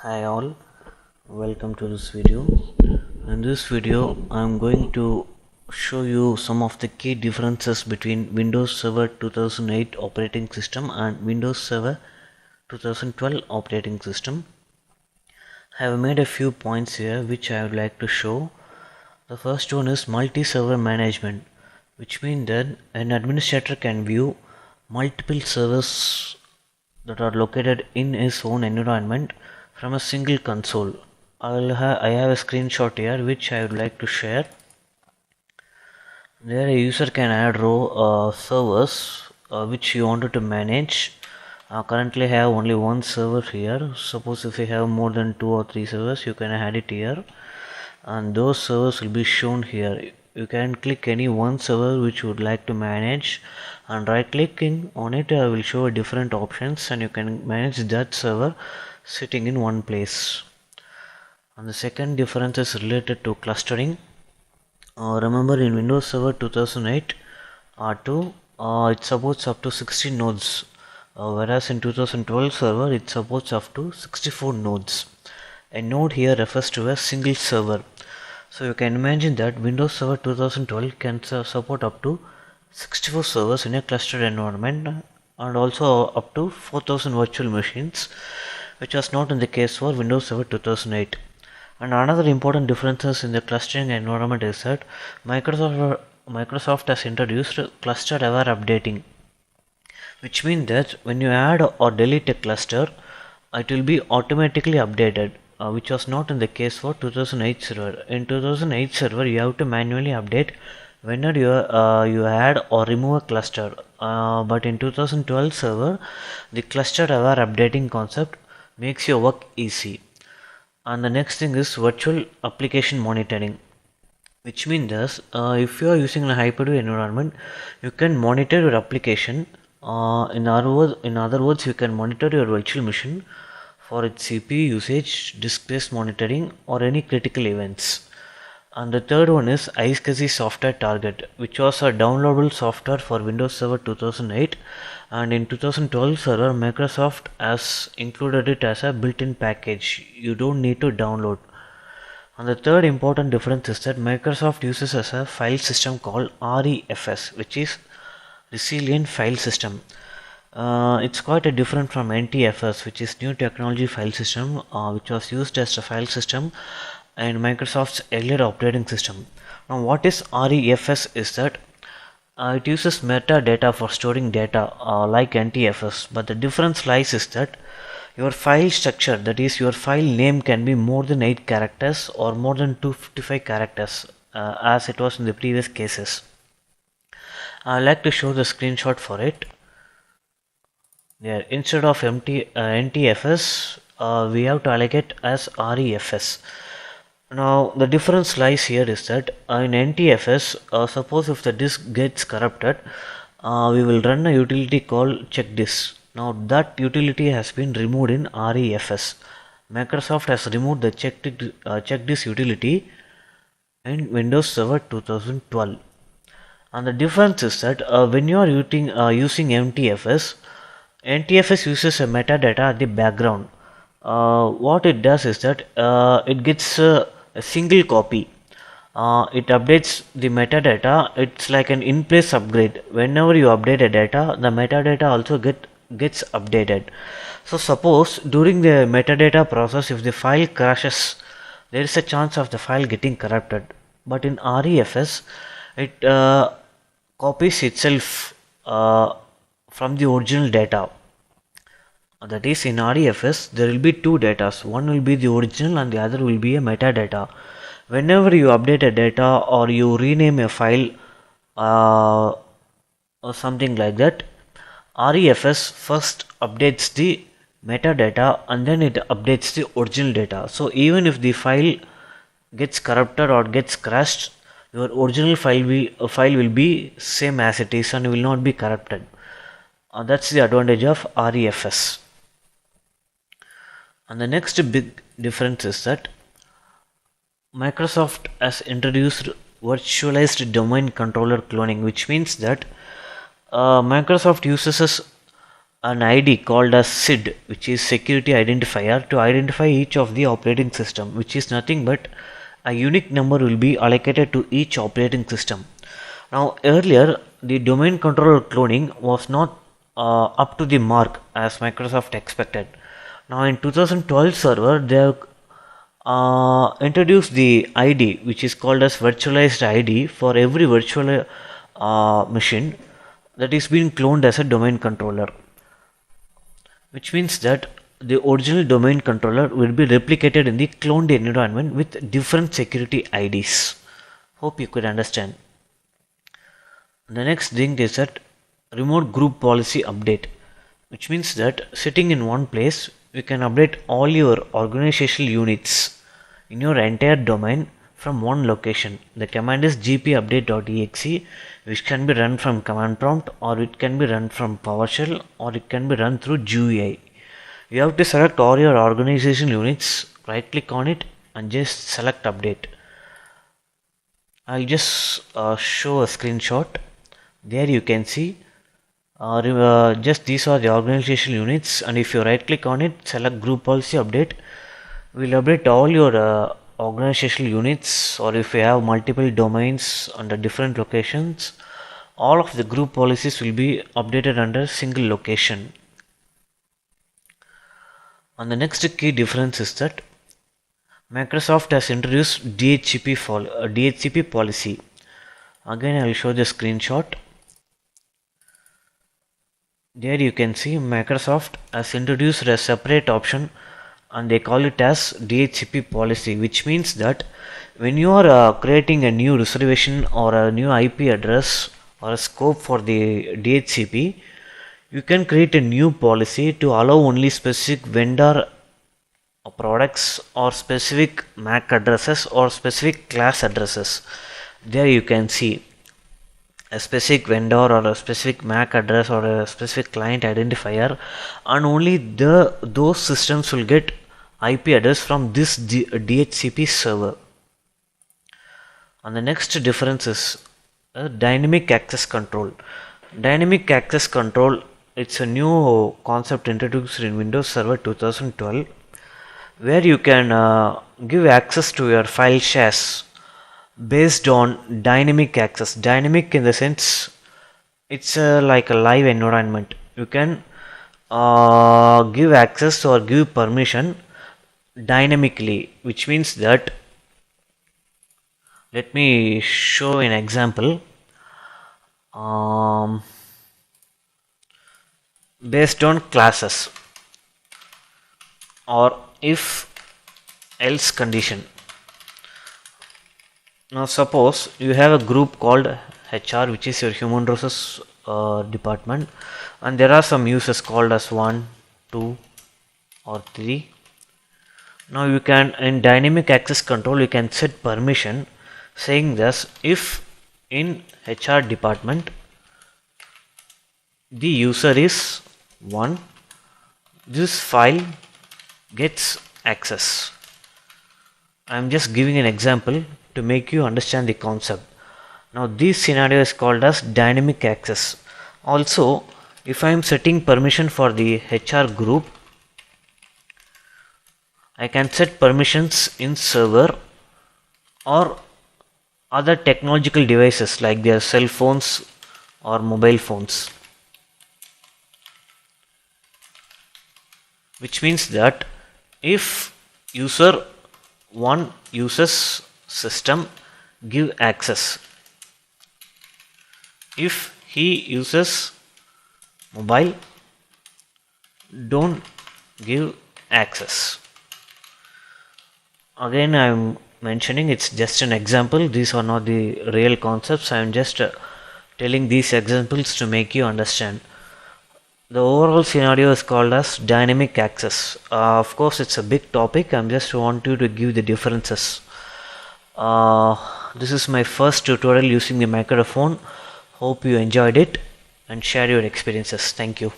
Hi all, welcome to this video. In this video I'm going to show you some of the key differences between Windows Server 2008 operating system and Windows Server 2012 operating system. I have made a few points here which I would like to show. The first one is multi-server management, which means that an administrator can view multiple servers that are located in his own environment from a single console. I have a screenshot here which I would like to share. There a user can add row servers which you wanted to manage. Currently I have only one server here. Suppose if you have more than 2 or 3 servers, you can add it here and those servers will be shown here. You can click any one server which you would like to manage and right clicking on it will show different options and you can manage that server sitting in one place. And the second difference is related to clustering. Remember in Windows Server 2008 R2 it supports up to 16 nodes, whereas in 2012 server it supports up to 64 nodes. A node here refers to a single server. So you can imagine that Windows Server 2012 can support up to 64 servers in a clustered environment and also up to 4000 virtual machines, which was not in the case for Windows Server 2008. And another important differences in the clustering environment is that Microsoft has introduced cluster aware updating, which means that when you add or delete a cluster, it will be automatically updated, which was not in the case for 2008 server. In 2008 server, you have to manually update whenever you add or remove a cluster, but in 2012 server, the cluster aware updating concept makes your work easy. And the next thing is virtual application monitoring, which means that if you are using a Hyper-V environment, you can monitor your application. In other words, you can monitor your virtual machine for its CPU usage, disk-based monitoring, or any critical events. And the third one is iSCSI Software Target, which was a downloadable software for Windows Server 2008, and in 2012 server Microsoft has included it as a built-in package. You don't need to download. And the third important difference is that Microsoft uses as a file system called REFS, which is Resilient File System. It's quite a different from NTFS, which is New Technology File System, which was used as a file system in Microsoft's earlier operating system. Now what is REFS is that it uses metadata for storing data like NTFS, but the difference lies is that your file structure, that is your file name, can be more than 8 characters or more than 255 characters as it was in the previous cases. I'd like to show the screenshot for it. There, instead of NTFS, we have to allocate as REFS. Now the difference lies here is that in NTFS, suppose if the disk gets corrupted, we will run a utility called checkdisk. Now that utility has been removed in REFS. Microsoft has removed the checkdisk utility in Windows Server 2012. And the difference is that when you are using NTFS uses a metadata at the background. What it does is that it gets a single copy. It updates the metadata. It's like an in-place upgrade. Whenever you update a data, the metadata also gets updated. So suppose during the metadata process, if the file crashes, there is a chance of the file getting corrupted. But in REFS, it copies itself from the original data. That is, in REFS there will be two datas. One will be the original and the other will be a metadata. Whenever you update a data or you rename a file or something like that, REFS first updates the metadata and then it updates the original data. So even if the file gets corrupted or gets crashed, your original file will be same as it is and will not be corrupted. That's the advantage of REFS. And the next big difference is that Microsoft has introduced virtualized domain controller cloning, which means that Microsoft uses an ID called as SID, which is security identifier, to identify each of the operating system, which is nothing but a unique number will be allocated to each operating system. Now earlier the domain controller cloning was not up to the mark as Microsoft expected. Now in 2012 server they have introduced the ID, which is called as virtualized ID for every virtual machine that is being cloned as a domain controller, which means that the original domain controller will be replicated in the cloned environment with different security IDs. Hope you could understand. The next thing is that remote group policy update, which means that sitting in one place you can update all your organizational units in your entire domain from one location. The command is gpupdate.exe, which can be run from command prompt, or it can be run from PowerShell, or it can be run through GUI. You have to select all your organization units, right click on it and just select update. I'll just show a screenshot. There you can see just these are the organizational units, and if you right click on it, select group policy update, will update all your organizational units, or if you have multiple domains under different locations, all of the group policies will be updated under single location. And the next key difference is that Microsoft has introduced DHCP policy. Again I will show the screenshot. There you can see Microsoft has introduced a separate option and they call it as DHCP policy, which means that when you are creating a new reservation or a new IP address or a scope for the DHCP, you can create a new policy to allow only specific vendor products or specific MAC addresses or specific class addresses. There you can see a specific vendor or a specific MAC address or a specific client identifier, and only those systems will get IP address from this DHCP server. And the next difference is dynamic access control. Dynamic access control, it's a new concept introduced in Windows Server 2012, where you can give access to your file shares based on dynamic access. Dynamic in the sense it's like a live environment. You can give access or give permission dynamically, which means that, let me show an example. Based on classes or if else condition. Now suppose you have a group called HR, which is your human resources department, and there are some users called as 1, 2 or 3. Now you can, in dynamic access control, you can set permission saying this: if in HR department the user is 1, this file gets access. I am just giving an example to make you understand the concept. Now this scenario is called as dynamic access. Also, if I am setting permission for the HR group, I can set permissions in server or other technological devices like their cell phones or mobile phones, which means that if user 1 uses system, give access. If he uses mobile, don't give access. Again I am mentioning it's just an example, these are not the real concepts. I am just telling these examples to make you understand. The overall scenario is called as dynamic access. Of course it's a big topic, I just want you to give the differences. This is my first tutorial using the microphone. Hope you enjoyed it and share your experiences. Thank you.